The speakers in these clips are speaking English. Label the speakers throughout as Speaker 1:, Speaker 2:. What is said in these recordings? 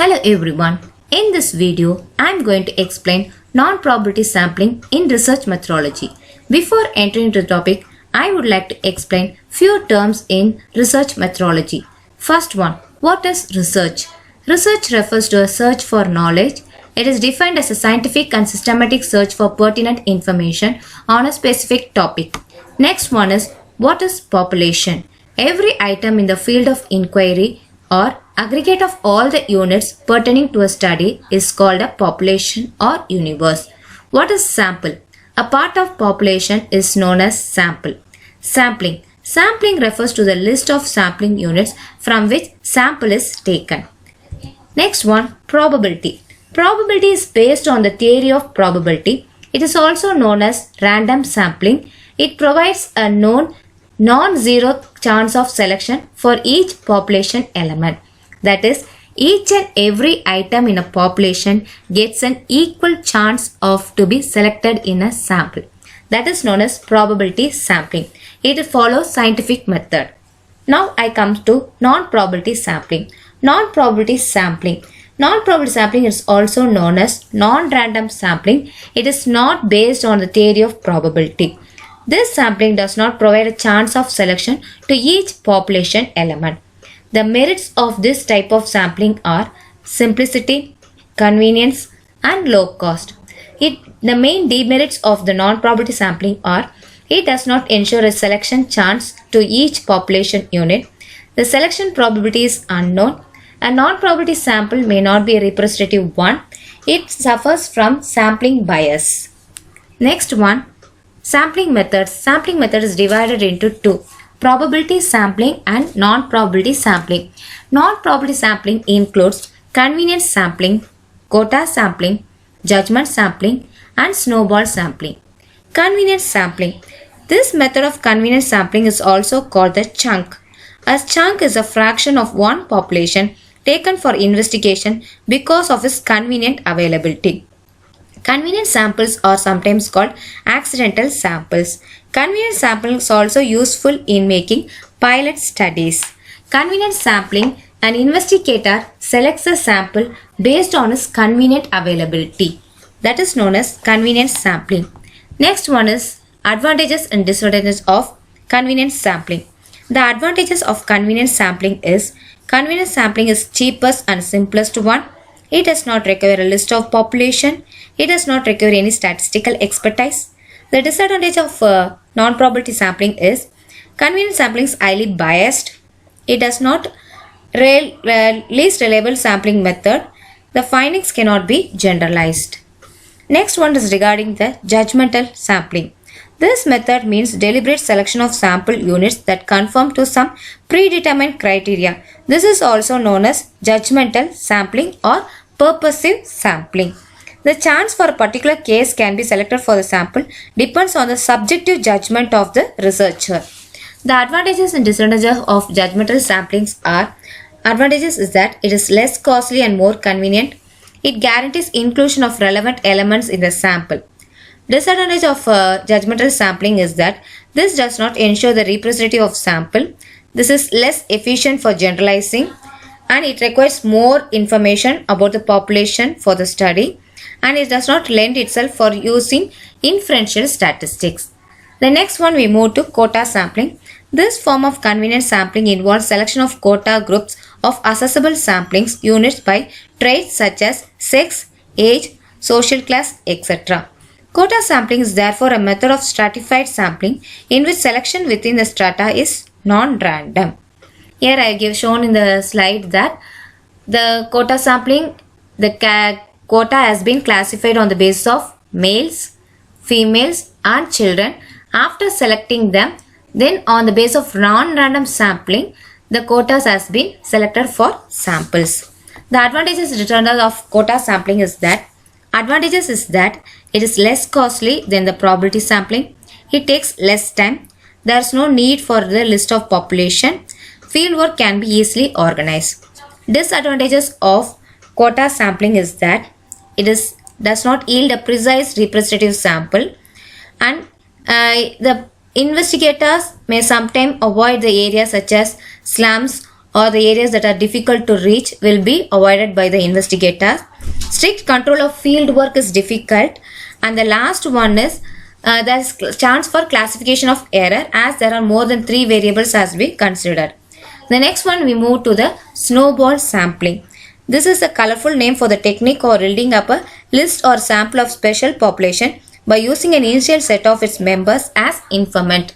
Speaker 1: Hello everyone. In this video, I am going to explain non-probability sampling in research methodology. Before entering into the topic, I would like to explain few terms in research methodology. First one, what is research? Research refers to a search for knowledge. It is defined as a scientific and systematic search for pertinent information on a specific topic. Next one is, what is population? Every item in the field of inquiry or aggregate of all the units pertaining to a study is called a population or universe. What is sample? A part of population is known as sample. Sampling. Sampling refers to the list of sampling units from which sample is taken. Next one, probability. Probability is based on the theory of probability. It is also known as random sampling. It provides a known non-zero chance of selection for each population element. That is, each and every item in a population gets an equal chance of to be selected in a sample. That is known as probability sampling. It follows scientific method. Now I come to non-probability sampling. Non-probability sampling. Non-probability sampling is also known as non-random sampling. It is not based on the theory of probability. This sampling does not provide a chance of selection to each population element. The merits of this type of sampling are simplicity, convenience, and low cost. The main demerits of the non-probability sampling are it does not ensure a selection chance to each population unit. The selection probability is unknown. A non-probability sample may not be a representative one. It suffers from sampling bias. Next one, sampling methods. Sampling method is divided into two. Probability sampling and non-probability sampling. Non-probability sampling includes convenience sampling, quota sampling, judgment sampling, and snowball sampling. Convenience sampling. This method of convenience sampling is also called the chunk. A chunk is a fraction of one population taken for investigation because of its convenient availability. Convenient samples are sometimes called accidental samples. Convenient sampling is also useful in making pilot studies. Convenient sampling, an investigator selects a sample based on its convenient availability. That is known as convenient sampling. Next one is advantages and disadvantages of convenient sampling. The advantages of convenient sampling is convenient sampling is cheapest and simplest one. It does not require a list of population. It does not require any statistical expertise. The disadvantage of non-probability sampling is convenient sampling is highly biased. It does not least reliable sampling method. The findings cannot be generalized. Next one is regarding the judgmental sampling. This method means deliberate selection of sample units that conform to some predetermined criteria. This is also known as judgmental sampling or purposive sampling. The chance for a particular case can be selected for the sample depends on the subjective judgment of the researcher. The advantages and disadvantages of judgmental samplings are advantages is that it is less costly and more convenient. It guarantees inclusion of relevant elements in the sample. Disadvantage of judgmental sampling is that this does not ensure the representative of sample. This is less efficient for generalizing and it requires more information about the population for the study and it does not lend itself for using inferential statistics. The next one we move to quota sampling. This form of convenient sampling involves selection of quota groups of accessible samplings units by traits such as sex, age, social class, etc. Quota sampling is therefore a method of stratified sampling in which selection within the strata is non-random. Here I have shown in the slide that the quota sampling, the quota has been classified on the basis of males, females and children. After selecting them, then on the basis of non-random sampling, the quotas has been selected for samples. The advantages and disadvantages of quota sampling is that it is less costly than the probability sampling. It takes less time. There is no need for the list of population. Fieldwork can be easily organized. Disadvantages of quota sampling is that it does not yield a precise representative sample and the investigators may sometimes avoid the areas such as slums or the areas that are difficult to reach will be avoided by the investigators. Strict control of field work is difficult. And the last one is there is chance for classification of error as there are more than 3 variables as we considered. The next one we move to the snowball sampling. This is a colorful name for the technique of building up a list or sample of special population by using an initial set of its members as informant.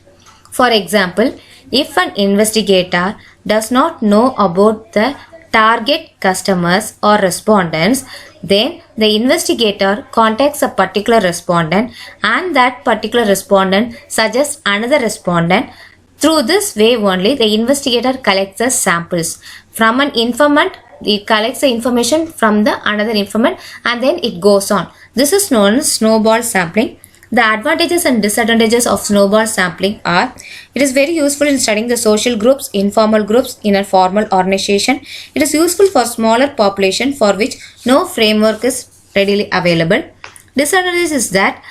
Speaker 1: For example, if an investigator does not know about the target customers or respondents, then the investigator contacts a particular respondent and that particular respondent suggests another respondent. Through this way only, the investigator collects the samples. From an informant, it collects the information from the another informant and then it goes on. This is known as snowball sampling. The advantages and disadvantages of snowball sampling are: it is very useful in studying the social groups, informal groups in a formal organization. It is useful for smaller population for which no framework is readily available. Disadvantage is that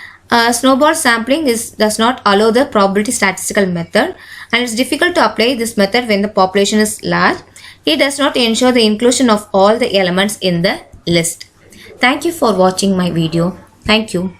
Speaker 1: snowball sampling does not allow the probability statistical method, and it is difficult to apply this method when the population is large. It does not ensure the inclusion of all the elements in the list. Thank you for watching my video. Thank you.